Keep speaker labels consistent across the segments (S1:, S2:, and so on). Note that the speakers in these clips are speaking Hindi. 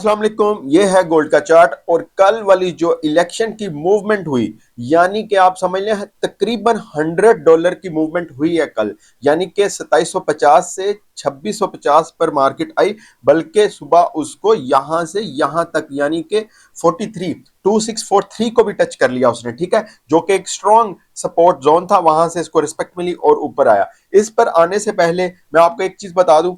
S1: अस्सलाम वालेकुम। ये है गोल्ड का चार्ट और कल वाली जो इलेक्शन की मूवमेंट हुई, यानी कि आप समझ लें तकरीबन $100 की मूवमेंट हुई है कल। यानी कि 2750 से 2650 पर मार्केट आई, बल्कि सुबह उसको यहां से यहां तक यानी कि 2643 को भी टच कर लिया उसने। ठीक है, जो कि एक स्ट्रॉन्ग सपोर्ट जोन था, वहां से इसको रिस्पेक्ट मिली और ऊपर आया। इस पर आने से पहले मैं आपको एक चीज बता दूं,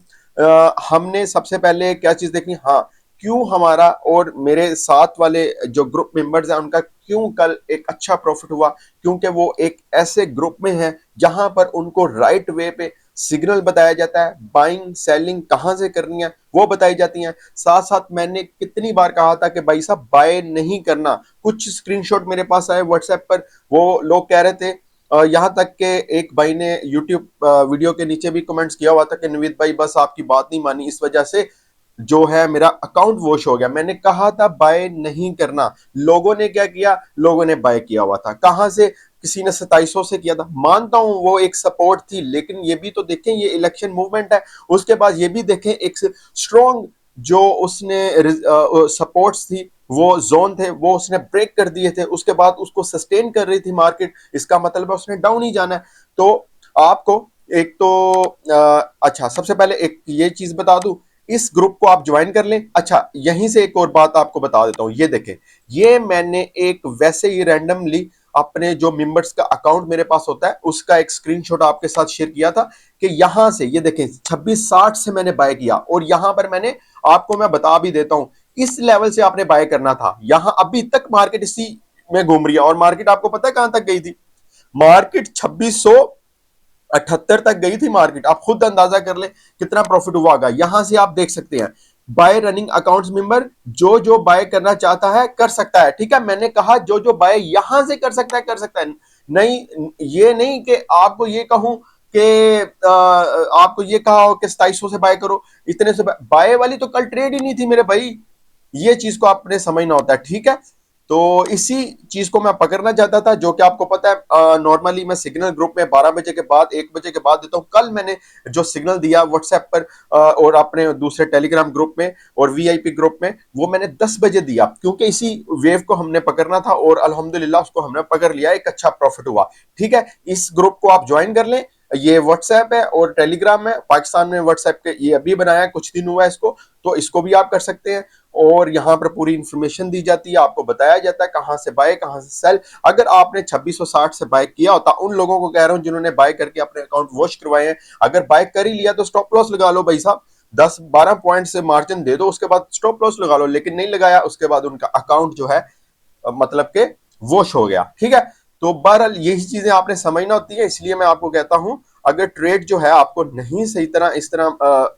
S1: हमने सबसे पहले क्या चीज देखनी, हाँ, क्यों हमारा और मेरे साथ वाले जो ग्रुप मेंबर्स हैं उनका क्यों कल एक अच्छा प्रॉफिट हुआ, क्योंकि वो एक ऐसे ग्रुप में है जहां पर उनको राइट वे पे सिग्नल बताया जाता है, बाइंग सेलिंग कहां से करनी है वो बताई जाती है। साथ साथ मैंने कितनी बार कहा था कि भाई साहब बाय नहीं करना। कुछ स्क्रीनशॉट मेरे पास आए व्हाट्सएप पर, वो लोग कह रहे थे, यहाँ तक के एक भाई ने यूट्यूब वीडियो के नीचे भी कमेंट्स किया हुआ था कि नवीद भाई बस आपकी बात नहीं मानी, इस वजह से जो है मेरा अकाउंट वॉश हो गया। मैंने कहा था बाय नहीं करना, लोगों ने क्या किया, लोगों ने बाय किया हुआ था। कहां से? किसी ने 2700 से किया था। मानता हूं वो एक सपोर्ट थी, लेकिन ये भी तो देखें ये इलेक्शन मूवमेंट है। उसके बाद ये भी देखें एक स्ट्रॉन्ग जो उसने सपोर्ट्स थी, वो जोन थे, वो उसने ब्रेक कर दिए थे। उसके बाद उसको सस्टेन कर रही थी मार्केट, इसका मतलब है उसने डाउन ही जाना है। तो आपको एक तो अच्छा, सबसे पहले एक ये चीज बता दूं, इस ग्रुप को आप ज्वाइन कर लें। अच्छा, यहीं से एक और बात आपको बता देता हूं, ये देखें, ये मैंने एक वैसे ही रैंडमली अपने जो मेंबर्स का अकाउंट मेरे पास होता है उसका एक स्क्रीनशॉट आपके साथ शेयर किया था कि यहां से ये देखें 2660 से मैंने बाय किया, और यहां पर मैंने आपको मैं बता भी देता हूं, इस लेवल से आपने बाय करना था। यहां अभी तक मार्केट इसी में घूम रही है, और मार्केट आपको पता है कहां तक गई थी? मार्केट 2678 तक गई थी मार्केट। आप खुद अंदाजा कर ले कितना प्रॉफिट हुआ होगा। यहां से आप देख सकते हैं बाय रनिंग अकाउंट्स मेंबर, जो जो बाय करना चाहता है कर सकता है। ठीक है, मैंने कहा जो जो बाय यहां से कर सकता है कर सकता है। नहीं, ये नहीं कि आपको ये कहूं कि आपको ये कहा हो कि 2700 से बाय करो, इतने से बाय वाली तो कल ट्रेड ही नहीं थी मेरे भाई। ये चीज को आपने समझना होता है। ठीक है, तो इसी चीज को मैं पकड़ना चाहता था, जो कि आपको पता है नॉर्मली मैं सिग्नल ग्रुप में 12 बजे के बाद 1 बजे के बाद देता हूं। कल मैंने जो सिग्नल दिया व्हाट्सएप पर और अपने दूसरे टेलीग्राम ग्रुप में और वीआईपी ग्रुप में, वो मैंने 10 बजे दिया, क्योंकि इसी वेव को हमने पकड़ना था और अल्हम्दुलिल्लाह उसको हमने पकड़ लिया, एक अच्छा प्रॉफिट हुआ। ठीक है, इस ग्रुप को आप ज्वाइन कर लें। ये व्हाट्सएप है और टेलीग्राम है, पाकिस्तान में व्हाट्सएप के ये अभी बनाया है, कुछ दिन हुआ है इसको, तो इसको भी आप कर सकते हैं। और यहाँ पर पूरी इंफॉर्मेशन दी जाती है, आपको बताया जाता है कहां से बाय कहां से सेल। अगर आपने 2660 से बाय किया होता, उन लोगों को कह रहा हूं जिन्होंने बाय करके अपने अकाउंट वॉश करवाए हैं, अगर बाय कर ही लिया तो स्टॉप लॉस लगा लो भाई साहब, 10-12 पॉइंट से मार्जिन दे दो, उसके बाद स्टॉप लॉस लगा लो। लेकिन नहीं लगाया, उसके बाद उनका अकाउंट जो है मतलब के वॉश हो गया। ठीक है, तो बहरहाल यही चीजें आपने समझना होती है, इसलिए मैं आपको कहता हूं अगर ट्रेड जो है आपको नहीं सही तरह इस तरह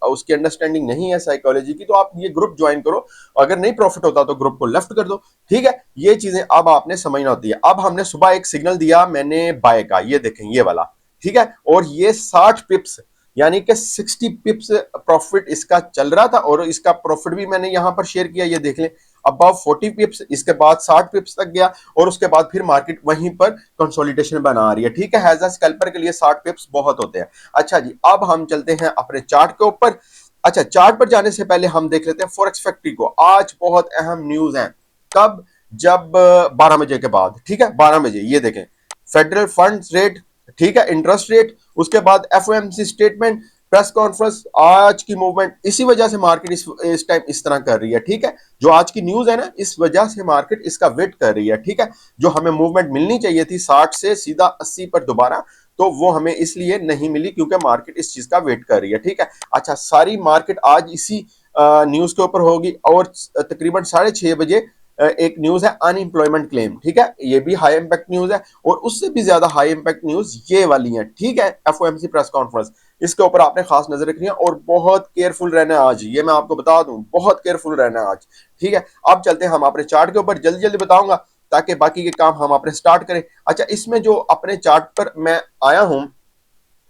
S1: उसकी अंडरस्टैंडिंग नहीं है साइकोलॉजी की, तो आप ये ग्रुप ज्वाइन करो। अगर नहीं प्रॉफिट होता तो ग्रुप को लेफ्ट कर दो। ठीक है, ये चीजें अब आपने समझना होती है। अब हमने सुबह एक सिग्नल दिया मैंने बाय का, ये देखें ये वाला। ठीक है, और ये 60 पिप्स यानी कि 60 पिप्स प्रॉफिट इसका चल रहा था, और इसका प्रॉफिट भी मैंने यहां पर शेयर किया, ये देख लें, अबव 40 पिप्स, इसके बाद 60 पिप्स तक गया, और उसके बाद फिर मार्केट वहीं पर कंसोलिडेशन बना रही है। ठीक है, हैज अ स्कैल्पर के लिए 60 पिप्स बहुत होते हैं। अच्छा जी, अब हम चलते हैं अपने चार्ट के ऊपर। अच्छा, चार्ट पर जाने से पहले हम देख लेते हैं फॉरेक्स फैक्ट्री को। आज बहुत अहम न्यूज है। कब? जब 12 बजे के बाद। ठीक है, 12 बजे ये देखें, फेडरल फंड्स रेट, ठीक है, इंटरेस्ट रेट, उसके बाद एफओएमसी स्टेटमेंट, प्रेस कॉन्फ्रेंस। आज की मूवमेंट इसी वजह से मार्केट इस टाइम इस तरह कर रही है। ठीक है, जो आज की न्यूज है ना, इस वजह से मार्केट इसका वेट कर रही है। ठीक है, जो हमें मूवमेंट मिलनी चाहिए थी 60 से सीधा 80 पर दोबारा, तो वो हमें इसलिए नहीं मिली क्योंकि मार्केट इस चीज का वेट कर रही है। ठीक है, अच्छा, सारी मार्केट आज इसी न्यूज के ऊपर होगी, और तकरीबन 6:30 बजे एक न्यूज है अनएम्प्लॉयमेंट क्लेम। ठीक है, ये भी हाई इंपैक्ट न्यूज है, और उससे भी ज्यादा हाई इंपैक्ट न्यूज ये वाली है। ठीक है, एफओएमसी प्रेस कॉन्फ्रेंस, इसके ऊपर आपने खास नजर रखनी है और बहुत केयरफुल रहना है आज। ये मैं आपको बता दूं, बहुत केयरफुल रहना है आज। ठीक है, अब चलते हैं हम अपने चार्ट के ऊपर, जल्दी जल्दी बताऊंगा ताकि बाकी के काम हम अपने स्टार्ट करें। अच्छा, इसमें जो अपने चार्ट पर मैं आया हूं,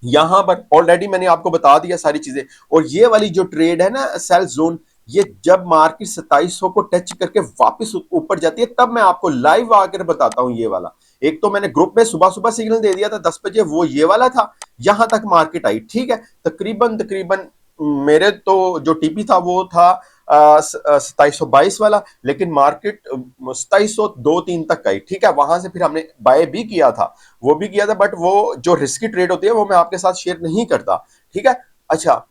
S1: यहां पर ऑलरेडी मैंने आपको बता दिया सारी चीजें। और ये वाली जो ट्रेड है ना, सेल जोन, ये जब मार्केट 2700 को टच करके वापस ऊपर जाती है, तब मैं आपको लाइव आकर बताता हूं ये वाला। एक तो मैंने ग्रुप में सुबह सुबह सिग्नल दे दिया था 10 बजे, वो ये वाला था, यहां तक मार्केट आई। ठीक है, तकरीबन तकरीबन मेरे तो जो टीपी था वो था 2722 वाला, लेकिन मार्केट 2702-3 तक गई। ठीक है, वहां से फिर हमने बाय भी किया था, वो भी किया था, बट वो जो रिस्की ट्रेड होती है वो मैं आपके साथ शेयर नहीं करता। ठीक है। अच्छा,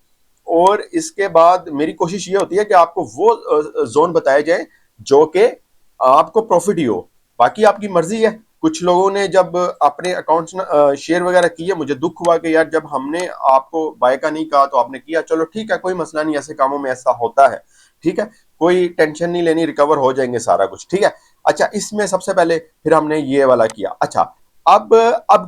S1: और इसके बाद मेरी कोशिश ये होती है कि आपको वो जोन बताए जाए जो कि आपको प्रॉफिट ही हो। बाकी आपकी मर्जी है। कुछ लोगों ने जब अपने अकाउंट्स शेयर वगैरह किए, मुझे दुख हुआ कि यार जब हमने आपको बाय का नहीं कहा तो आपने किया। चलो ठीक है, कोई मसला नहीं, ऐसे कामों में ऐसा होता है। ठीक है, कोई टेंशन नहीं लेनी, रिकवर हो जाएंगे सारा कुछ। ठीक है। अच्छा, इसमें सबसे पहले फिर हमने ये वाला किया। अच्छा, अब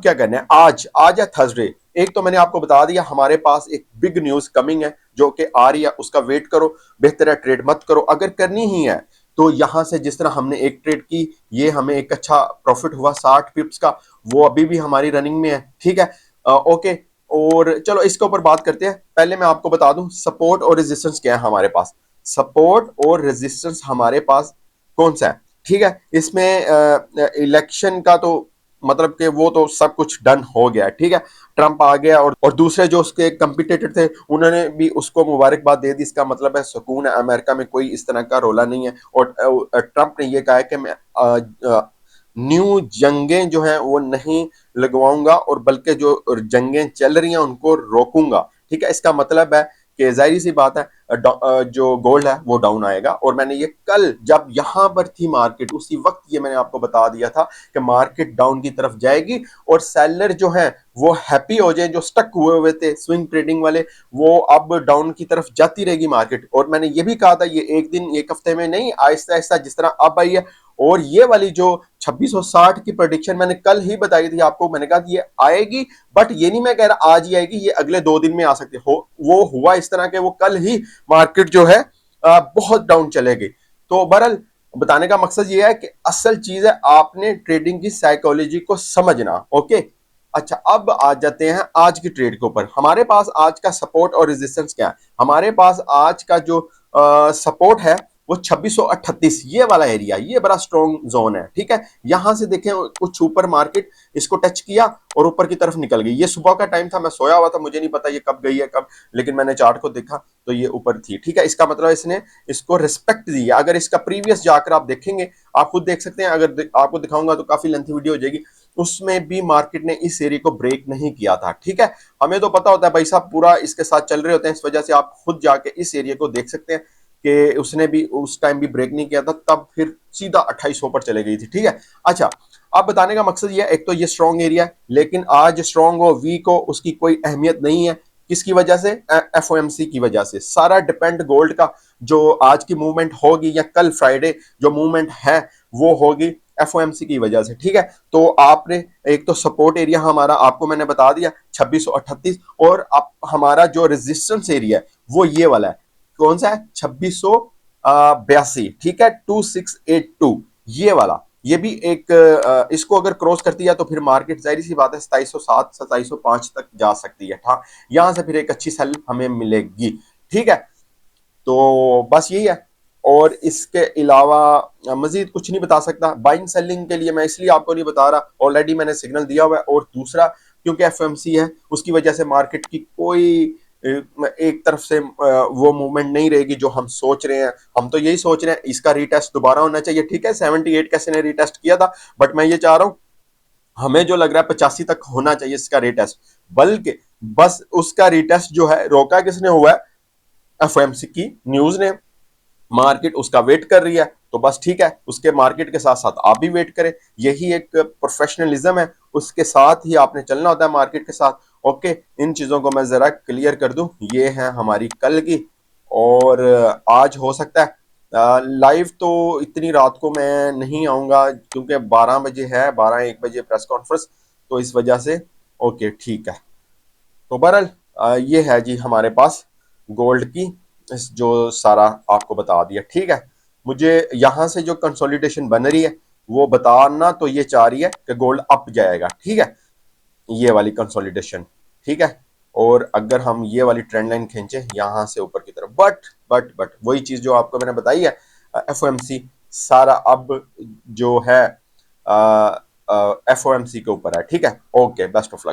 S1: क्या करना है, आज आज है थर्सडे। एक तो मैंने आपको बता दिया हमारे पास एक बिग न्यूज कमिंग है जो कि आ रही है, उसका वेट करो। बेहतर है ट्रेड मत करो। अगर करनी ही है तो यहां से जिस तरह हमने एक ट्रेड की, ये हमें एक अच्छा प्रॉफिट हुआ 60 पिप्स का, वो अभी भी हमारी रनिंग में है। ठीक है। ओके, और चलो इसके ऊपर बात करते हैं। पहले मैं आपको बता दूं सपोर्ट और रेजिस्टेंस क्या है हमारे पास। सपोर्ट और रेजिस्टेंस हमारे पास कौन सा है? ठीक है, इसमें इलेक्शन का तो मतलब कि वो तो सब कुछ डन हो गया है। ठीक है, ट्रंप आ गया, और दूसरे जो उसके कंपिटिटर थे उन्होंने भी उसको मुबारकबाद दे दी। इसका मतलब है सुकून है, अमेरिका में कोई इस तरह का रोला नहीं है। और ट्रंप ने ये कहा है कि मैं न्यू जंगें जो हैं वो नहीं लगवाऊंगा, और बल्कि जो जंगें चल रही हैं उनको रोकूंगा। ठीक है, इसका मतलब है कि जाहिर सी बात है जो गोल्ड है वो डाउन आएगा। और मैंने ये कल जब यहां पर थी मार्केट, उसी वक्त ये मैंने आपको बता दिया था कि मार्केट डाउन की तरफ जाएगी, और सेलर जो है वो हैप्पी हो जाए, जो स्टक हुए हुए थे स्विंग ट्रेडिंग वाले, वो अब डाउन की तरफ जाती रहेगी मार्केट। और मैंने ये भी कहा था ये एक दिन एक हफ्ते में नहीं, आहिस्ता आहिस्ता जिस तरह अब आई है। और ये वाली जो 2660 की प्रोडिक्शन मैंने कल ही बताई थी आपको, मैंने कहा ये आएगी, बट ये नहीं मैं कह रहा आज ही आएगी, ये अगले 2 दिन में आ सकती हो। वो हुआ इस तरह के वो कल ही मार्केट जो है बहुत डाउन चलेगी। तो बहरहाल बताने का मकसद ये है कि असल चीज है आपने ट्रेडिंग की साइकोलॉजी को समझना। ओके। अच्छा, अब आ जाते हैं आज की ट्रेड के ऊपर। हमारे पास आज का सपोर्ट और रेजिस्टेंस क्या है? हमारे पास आज का जो सपोर्ट है वो 2638, ये वाला एरिया, ये बड़ा स्ट्रॉन्ग जोन है। ठीक है, यहां से देखें कुछ ऊपर मार्केट इसको टच किया और ऊपर की तरफ निकल गई। ये सुबह का टाइम था, मैं सोया हुआ था, मुझे नहीं पता ये कब गई है कब, लेकिन मैंने चार्ट को देखा तो ये ऊपर थी। ठीक है, इसका मतलब इसने इसको रिस्पेक्ट दी है। अगर इसका प्रीवियस जाकर आप देखेंगे, आप खुद देख सकते हैं, अगर आपको दिखाऊंगा तो काफी लेंथी वीडियो हो जाएगी, उसमें भी मार्केट ने इस एरिया को ब्रेक नहीं किया था। ठीक है, हमें तो पता होता है भाई साहब, पूरा इसके साथ चल रहे होते हैं, इस वजह से आप खुद जाके इस एरिया को देख सकते हैं कि उसने भी उस टाइम भी ब्रेक नहीं किया था, तब फिर सीधा 2800 पर चले गई थी। ठीक है। अच्छा, अब बताने का मकसद ये है, एक तो ये स्ट्रॉन्ग एरिया है, लेकिन आज स्ट्रॉन्ग हो वीक हो उसकी कोई अहमियत नहीं है। किसकी वजह से? एफओएमसी की वजह से। सारा डिपेंड गोल्ड का जो आज की मूवमेंट होगी या कल फ्राइडे जो मूवमेंट है वो होगी एफओएमसी की वजह से। ठीक है, तो आपने एक तो सपोर्ट एरिया हमारा आपको मैंने बता दिया 2638, और आप हमारा जो रेजिस्टेंस एरिया है वो ये वाला है। कौन सा है? 2682। ठीक है, 2682, ये वाला। ये भी एक इसको अगर क्रॉस करती है तो फिर मार्केट जाहिर सी बात है 2707 2705 तक जा सकती है। हाँ, यहां से फिर एक अच्छी सेल हमें मिलेगी। ठीक है, तो बस यही है, और इसके अलावा मजीद कुछ नहीं बता सकता। बाइंग सेलिंग के लिए मैं इसलिए आपको नहीं बता रहा, ऑलरेडी मैंने सिग्नल दिया हुआ है, और दूसरा क्योंकि एफएमसी है उसकी वजह से मार्केट की कोई एक तरफ से वो मूवमेंट नहीं रहेगी जो हम सोच रहे हैं। हम तो यही सोच रहे हैं इसका रीटेस्ट दोबारा होना चाहिए। ठीक है, 78 कैसे ने रीटेस्ट किया था, बट मैं ये चाह रहा हूं हमें जो लग रहा है 85 तक होना चाहिए इसका रीटेस्ट। बल्कि बस उसका रीटेस्ट जो है रोका किसने हुआ है? एफओएमसी की न्यूज ने। मार्केट उसका वेट कर रही है, तो बस ठीक है, उसके मार्केट के साथ साथ आप भी वेट करें। यही एक प्रोफेशनलिज्म है, उसके साथ ही आपने चलना होता है मार्केट के साथ। ओके, इन चीजों को मैं जरा क्लियर कर दूं। ये है हमारी कल की, और आज हो सकता है लाइव तो इतनी रात को मैं नहीं आऊंगा, क्योंकि 12 बजे है, 12-1 बजे प्रेस कॉन्फ्रेंस, तो इस वजह से। ओके ठीक है, तो बहरहाल ये है जी हमारे पास गोल्ड की जो सारा आपको बता दिया। ठीक है, मुझे यहां से जो कंसोलिडेशन बन रही है वो बताना तो ये चाह रही है कि गोल्ड अप जाएगा। ठीक है, ये वाली कंसोलिडेशन। ठीक है, और अगर हम ये वाली ट्रेंड लाइन खींचे यहां से ऊपर की तरफ, बट वही चीज जो आपको मैंने बताई है, एफओएमसी सारा अब जो है एफओएमसी के ऊपर है। ठीक है, ओके, बेस्ट ऑफ लक।